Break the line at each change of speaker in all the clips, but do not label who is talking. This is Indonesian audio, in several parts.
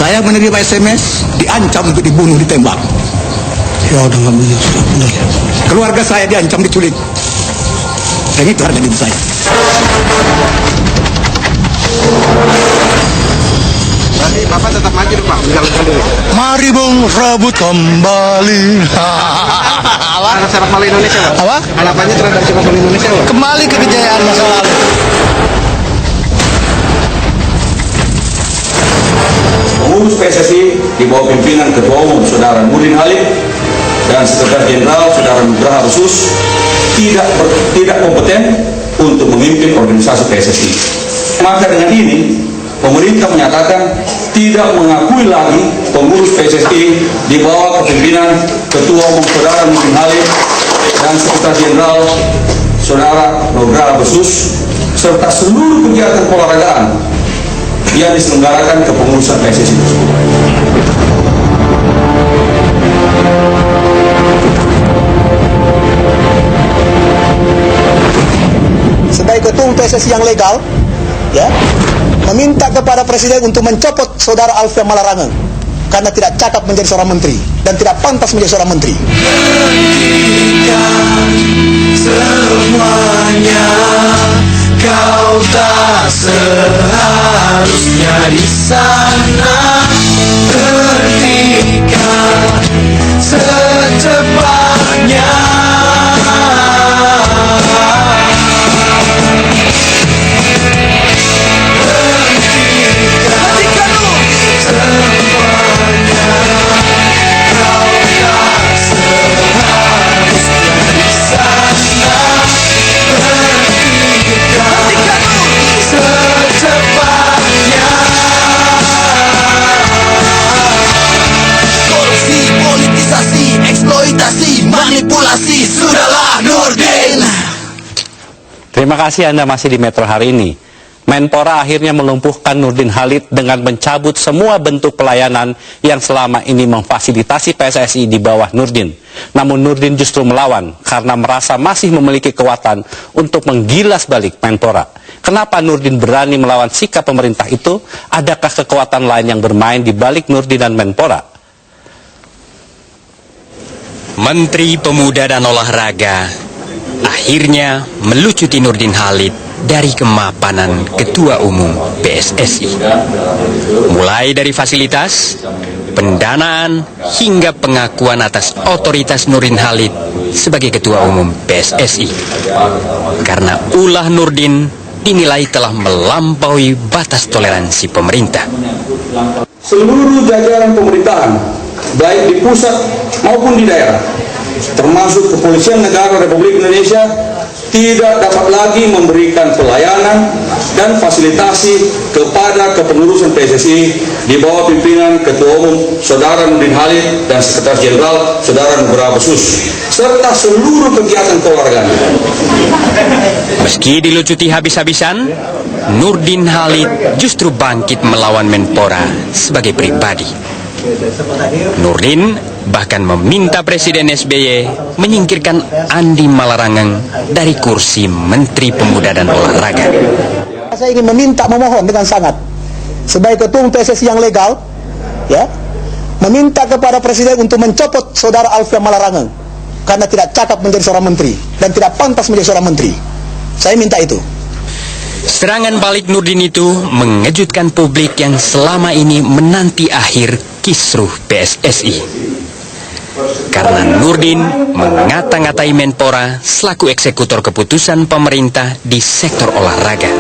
Saya menerima SMS diancam untuk dibunuh, ditembak.
Ya udah nggak begitu, sudah benar.
Keluarga saya diancam, diculik. Dan itu harga diri saya.
Berarti Bapak tetap maju dong Pak, menjalankan dulu.
Mari Bung rebut kembali.
Terhadap sepak bola Indonesia Pak?
Apa?
Harapannya terhadap sepak bola Indonesia Pak?
Kembali ke kejayaan masa lalu.
Pengurus PSSI di bawah pimpinan Ketua Umum Saudara Nurdin Halid dan Sekretaris Jenderal Saudara Nugraha Khusus tidak kompeten untuk memimpin organisasi PSSI. Maka dengan ini pemerintah menyatakan tidak mengakui lagi pengurus PSSI di bawah kepemimpinan Ketua Umum Saudara Nurdin Halid dan Sekretaris Jenderal Saudara Nugraha Khusus serta seluruh kegiatan olahragaan yang diselenggarakan kepengurusan PSSI tersebut.
Sebagai ketua PSSI yang legal, ya, meminta kepada Presiden untuk mencopot Saudara Alfian Malarangeng karena tidak cakap menjadi seorang menteri dan tidak pantas menjadi seorang menteri.
Semuanya kau tak seharusnya di sana. Hentikan secepatnya. Manipulasi, sudahlah Nurdin.
Terima kasih Anda masih di Metro hari ini. Menpora akhirnya melumpuhkan Nurdin Halid dengan mencabut semua bentuk pelayanan yang selama ini memfasilitasi PSSI di bawah Nurdin. Namun Nurdin justru melawan karena merasa masih memiliki kekuatan untuk menggilas balik Menpora. Kenapa Nurdin berani melawan sikap pemerintah itu? Adakah kekuatan lain yang bermain di balik Nurdin dan Menpora?
Menteri Pemuda dan Olahraga akhirnya melucuti Nurdin Halid dari kemapanan Ketua Umum PSSI. Mulai dari fasilitas, pendanaan, hingga pengakuan atas otoritas Nurdin Halid sebagai Ketua Umum PSSI. Karena ulah Nurdin dinilai telah melampaui batas toleransi pemerintah.
Seluruh jajaran pemerintahan, baik di pusat maupun di daerah, termasuk Kepolisian Negara Republik Indonesia, tidak dapat lagi memberikan pelayanan dan fasilitasi kepada kepengurusan PSSI di bawah pimpinan Ketua Umum Saudara Nurdin Halid dan Sekretaris Jenderal Saudara Nugraha Khusus, serta seluruh kegiatan keolahragaan.
Meski dilucuti habis-habisan, Nurdin Halid justru bangkit melawan Menpora sebagai pribadi. Nurdin bahkan meminta Presiden SBY menyingkirkan Andi Malarangeng dari kursi Menteri Pemuda dan Olahraga.
Saya ingin memohon dengan sangat sebagai ketua PSSI yang legal, ya, meminta kepada Presiden untuk mencopot Saudara Alfian Malarangeng karena tidak cakap menjadi seorang menteri dan tidak pantas menjadi seorang menteri. Saya minta itu.
Serangan balik Nurdin itu mengejutkan publik yang selama ini menanti akhir kisruh PSSI. Karena Nurdin mengata-ngatai Menpora selaku eksekutor keputusan pemerintah di sektor olahraga.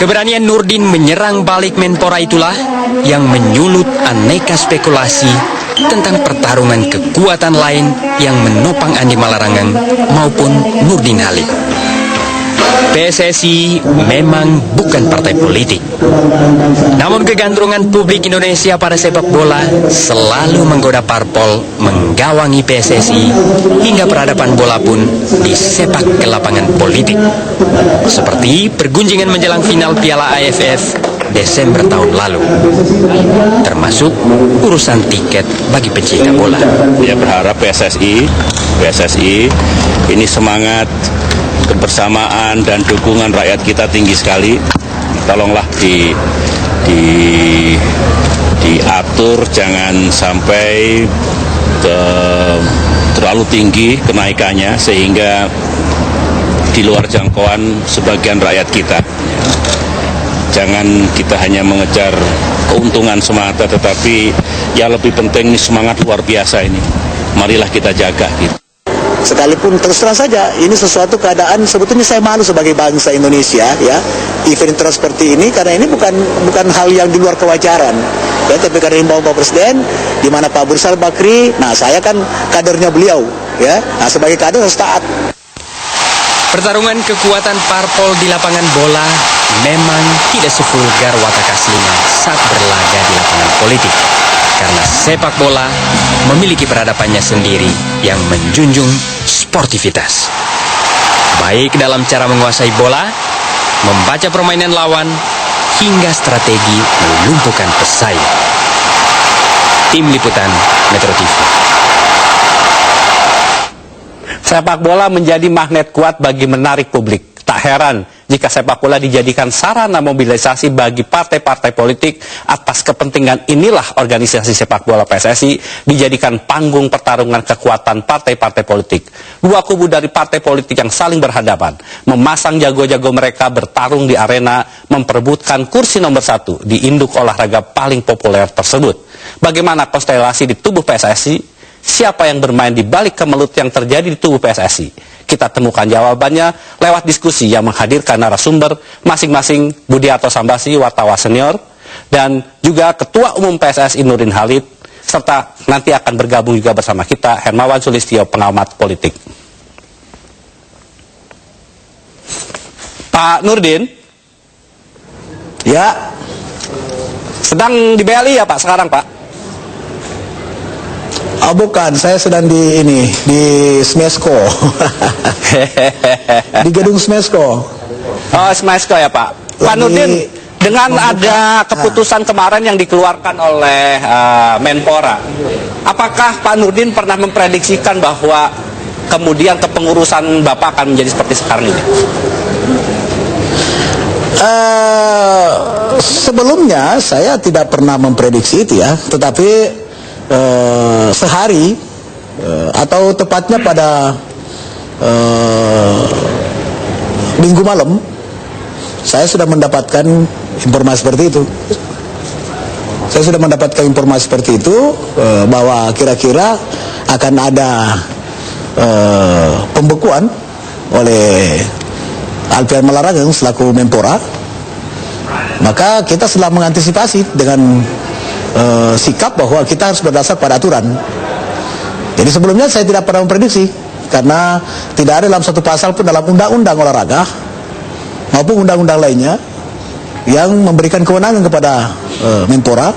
Keberanian Nurdin menyerang balik Menpora itulah yang menyulut aneka spekulasi tentang pertarungan kekuatan lain yang menopang Andi Malarangeng maupun Nurdin Halid. PSSI memang bukan partai politik. Namun kegandrungan publik Indonesia pada sepak bola selalu menggoda parpol menggawangi PSSI hingga peradaban bola pun disepak ke lapangan politik. Seperti pergunjingan menjelang final Piala AFF Desember tahun lalu, termasuk urusan tiket bagi pecinta bola.
Ya, berharap PSSI ini semangat kebersamaan dan dukungan rakyat kita tinggi sekali. Tolonglah diatur jangan sampai terlalu tinggi kenaikannya sehingga di luar jangkauan sebagian rakyat kita. Jangan kita hanya mengejar keuntungan semata, tetapi yang lebih penting ini semangat luar biasa ini. Marilah kita jaga gitu.
Sekalipun terus terang saja, ini sesuatu keadaan sebetulnya saya malu sebagai bangsa Indonesia, ya, event terus seperti ini, karena ini bukan hal yang di luar kewajaran, ya, tapi karena himbauan Pak Presiden, di mana Pak Bursal Bakri, nah saya kan kadernya beliau, ya, nah sebagai kader harus taat.
Pertarungan kekuatan parpol di lapangan bola memang tidak sevulgar watak aslinya saat berlaga di lapangan politik. Karena sepak bola memiliki peradabannya sendiri yang menjunjung sportivitas. Baik dalam cara menguasai bola, membaca permainan lawan, hingga strategi melumpuhkan pesaing. Tim Liputan Metro TV.
Sepak bola menjadi magnet kuat bagi menarik publik. Tak heran jika sepak bola dijadikan sarana mobilisasi bagi partai-partai politik. Atas kepentingan inilah organisasi sepak bola PSSI dijadikan panggung pertarungan kekuatan partai-partai politik. Dua kubu dari partai politik yang saling berhadapan, memasang jago-jago mereka bertarung di arena memperebutkan kursi nomor 1 di induk olahraga paling populer tersebut. Bagaimana konstelasi di tubuh PSSI? Siapa yang bermain di balik kemelut yang terjadi di tubuh PSSI? Kita temukan jawabannya lewat diskusi yang menghadirkan narasumber masing-masing Budiarto Sambasi, wartawan senior, dan juga Ketua Umum PSSI Nurdin Halid, serta nanti akan bergabung juga bersama kita Hermawan Sulistyo, pengamat politik. Pak Nurdin?
Ya.
Sedang di BLI ya Pak sekarang Pak?
Oh bukan, saya sedang di Smesko. Di gedung Smesko.
Oh, Smesko ya Pak. Pak Nurdin, dengan ada keputusan kemarin yang dikeluarkan oleh Menpora, apakah Pak Nurdin pernah memprediksikan bahwa kemudian kepengurusan Bapak akan menjadi seperti sekarang ini?
Sebelumnya saya tidak pernah memprediksi itu ya, tetapi sehari atau tepatnya pada minggu malam saya sudah mendapatkan informasi seperti itu. Saya sudah mendapatkan informasi seperti itu bahwa kira-kira akan ada pembekuan oleh Alfian Malarangeng selaku Menpora. Maka kita telah mengantisipasi dengan sikap bahwa kita harus berdasar pada aturan. Jadi sebelumnya saya tidak pernah memprediksi, karena tidak ada dalam satu pasal pun dalam undang-undang olahraga maupun undang-undang lainnya yang memberikan kewenangan kepada Menpora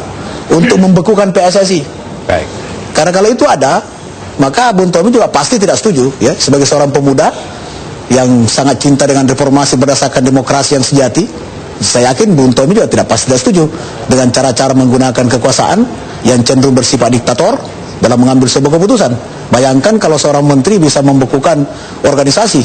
untuk membekukan PSSI.
Baik.
Karena kalau itu ada, maka Bung Tommy juga pasti tidak setuju, ya, sebagai seorang pemuda yang sangat cinta dengan reformasi berdasarkan demokrasi yang sejati. Saya yakin Bung Tommy juga tidak setuju dengan cara-cara menggunakan kekuasaan yang cenderung bersifat diktator dalam mengambil sebuah keputusan. Bayangkan kalau seorang menteri bisa membekukan organisasi,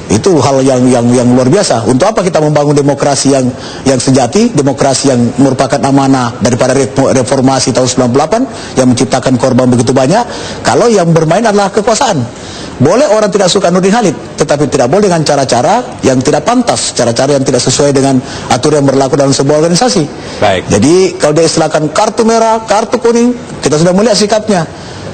itu hal yang luar biasa. Untuk apa kita membangun demokrasi yang sejati, demokrasi yang merupakan amanah daripada reformasi tahun 98 yang menciptakan korban begitu banyak, kalau yang bermain adalah kekuasaan. Boleh orang tidak suka Nurdin Halid, tetapi tidak boleh dengan cara-cara yang tidak pantas, cara-cara yang tidak sesuai dengan aturan yang berlaku dalam sebuah organisasi.
Baik.
Jadi kalau dia istilahkan kartu merah, kartu kuning, kita sudah melihat sikapnya.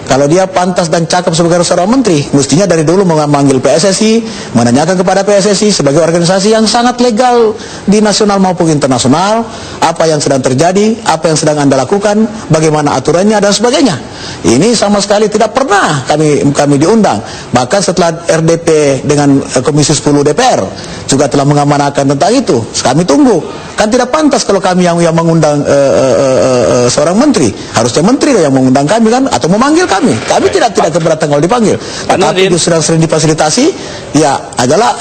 Kalau dia pantas dan cakap sebagai seorang menteri, mestinya dari dulu memanggil PSSI, menanyakan kepada PSSI sebagai organisasi yang sangat legal di nasional maupun internasional, apa yang sedang terjadi, apa yang sedang Anda lakukan, bagaimana aturannya dan sebagainya. Ini sama sekali tidak pernah kami diundang. Bahkan setelah RDP dengan Komisi 10 DPR juga telah mengamanahkan tentang itu. Kami tunggu. Kan tidak pantas kalau kami yang mengundang seorang menteri. Harusnya menteri yang mengundang kami kan, atau memanggil kami. Kami tidak keberatan kalau dipanggil. Tapi justru yang sering difasilitasi ya adalah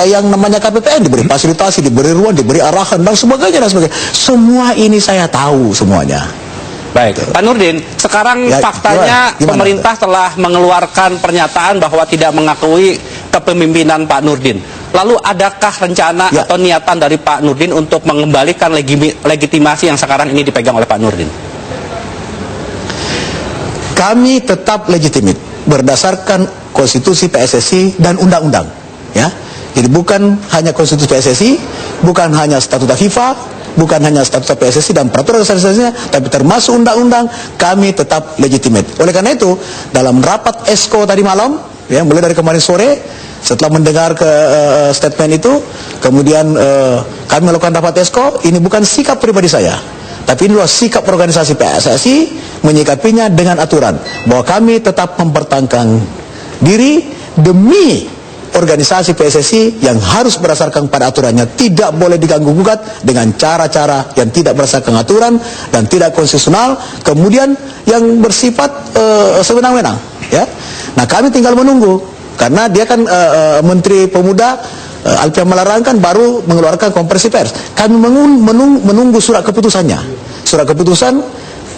yang namanya KPPN, diberi fasilitasi, diberi ruang, diberi arahan dan sebagainya dan sebagainya. Semua ini saya tahu semuanya.
Baik, Pak Nurdin, sekarang
Ya,
faktanya
gimana?
pemerintah telah mengeluarkan pernyataan bahwa tidak mengakui kepemimpinan Pak Nurdin. Lalu adakah rencana
Ya.
atau niatan dari Pak Nurdin untuk mengembalikan legitimasi yang sekarang ini dipegang oleh Pak Nurdin?
Kami tetap legitimate berdasarkan konstitusi PSSI dan undang-undang, ya. Jadi bukan hanya konstitusi PSSI, bukan hanya statuta FIFA, bukan hanya statuta PSSI dan peraturan organisasinya, tapi termasuk undang-undang, kami tetap legitimate. Oleh karena itu, dalam rapat ESCO tadi malam, ya, mulai dari kemarin sore, setelah mendengar statement itu, kemudian kami melakukan rapat ESCO. Ini bukan sikap pribadi saya, tapi ini adalah sikap organisasi PSSI menyikapinya dengan aturan bahwa kami tetap mempertahankan diri demi organisasi PSSI yang harus berdasarkan pada aturannya, tidak boleh diganggu-gugat dengan cara-cara yang tidak berdasarkan aturan dan tidak konstitusional, kemudian yang bersifat sewenang-wenang, ya. Nah, kami tinggal menunggu karena dia kan Menteri Pemuda Alfian Malarang kan baru mengeluarkan konferensi pers. Kami menunggu surat keputusannya. Surat keputusan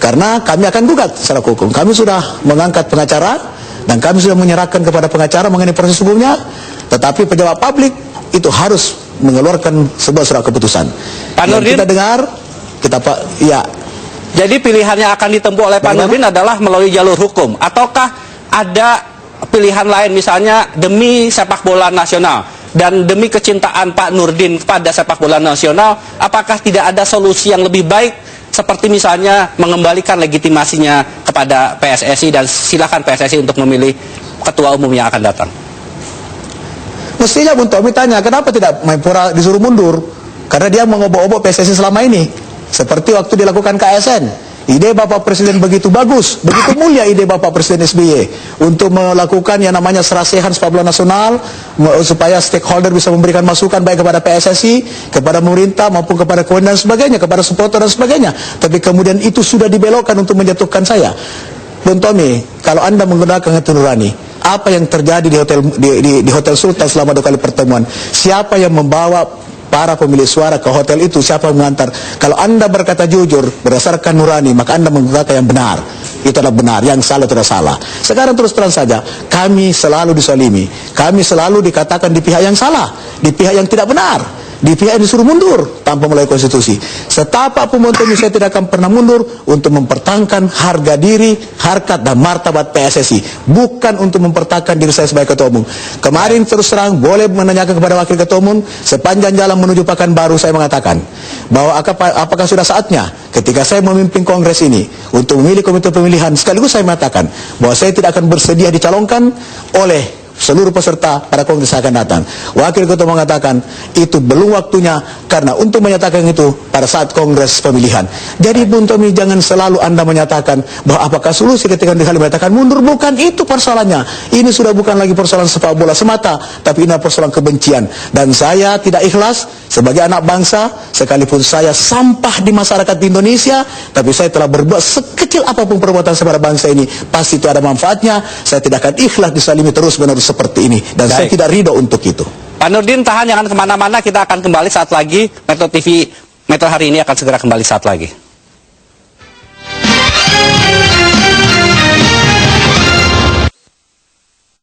karena kami akan gugat secara hukum. Kami sudah mengangkat pengacara dan kami sudah menyerahkan kepada pengacara mengenai proses hukumnya. Tetapi pejabat publik itu harus mengeluarkan sebuah surat keputusan.
Pak Nurdin,
kita dengar, ya.
Jadi pilihannya akan ditempuh oleh Pak Nurdin adalah melalui jalur hukum, ataukah ada pilihan lain, misalnya demi sepak bola nasional dan demi kecintaan Pak Nurdin pada sepak bola nasional, apakah tidak ada solusi yang lebih baik seperti misalnya mengembalikan legitimasinya kepada PSSI dan silakan PSSI untuk memilih ketua umum yang akan datang?
Mestinya Bung Tommy tanya, kenapa tidak Menpora disuruh mundur? Karena dia mengobok-obok PSSI selama ini. Seperti waktu dilakukan KSN. Ide Bapak Presiden begitu bagus, begitu mulia ide Bapak Presiden SBY untuk melakukan yang namanya serasehan sepak bola nasional supaya stakeholder bisa memberikan masukan baik kepada PSSI, kepada pemerintah maupun kepada kewenangan dan sebagainya, kepada supporter dan sebagainya. Tapi kemudian itu sudah dibelokkan untuk menjatuhkan saya. Bung Tommy, kalau Anda menggunakan hati nurani, apa yang terjadi di Hotel Sultan selama 2 kali pertemuan? Siapa yang membawa para pemilik suara ke hotel itu, siapa yang mengantar? Kalau Anda berkata jujur berdasarkan nurani, maka Anda menggunakan yang benar. Itu adalah benar, yang salah itu adalah salah. Sekarang terus terang saja, kami selalu disalimi, kami selalu dikatakan di pihak yang salah, di pihak yang tidak benar, di pihak yang disuruh mundur tanpa melalui konstitusi. Setapak pun saya tidak akan pernah mundur untuk mempertahankan harga diri, harkat dan martabat PSSI, bukan untuk mempertahankan diri saya sebagai ketua umum. Kemarin terus terang boleh menanyakan kepada wakil ketua umum, sepanjang jalan menuju Pekanbaru saya mengatakan bahwa apakah sudah saatnya ketika saya memimpin kongres ini untuk memilih komite pemilihan, sekaligus saya mengatakan bahwa saya tidak akan bersedia dicalonkan oleh seluruh peserta pada kongres akan datang. Wakil ketua mengatakan itu belum waktunya karena untuk menyatakan itu pada saat kongres pemilihan. Jadi Bung Tommy, jangan selalu Anda menyatakan bahwa apakah solusi ketika Anda menyatakan mundur. Bukan itu persoalannya. Ini sudah bukan lagi persoalan sepak bola semata, tapi ini persoalan kebencian. Dan saya tidak ikhlas sebagai anak bangsa, sekalipun saya sampah di masyarakat di Indonesia, tapi saya telah berbuat sekecil apapun perbuatan kepada bangsa ini, pasti itu ada manfaatnya. Saya tidak akan ikhlas disalimi terus-menerus seperti ini, dan saya tidak ridho untuk itu.
Pak Nurdin, tahan, jangan kemana-mana, kita akan kembali saat lagi. Metro TV, Metro Hari Ini akan segera kembali saat lagi.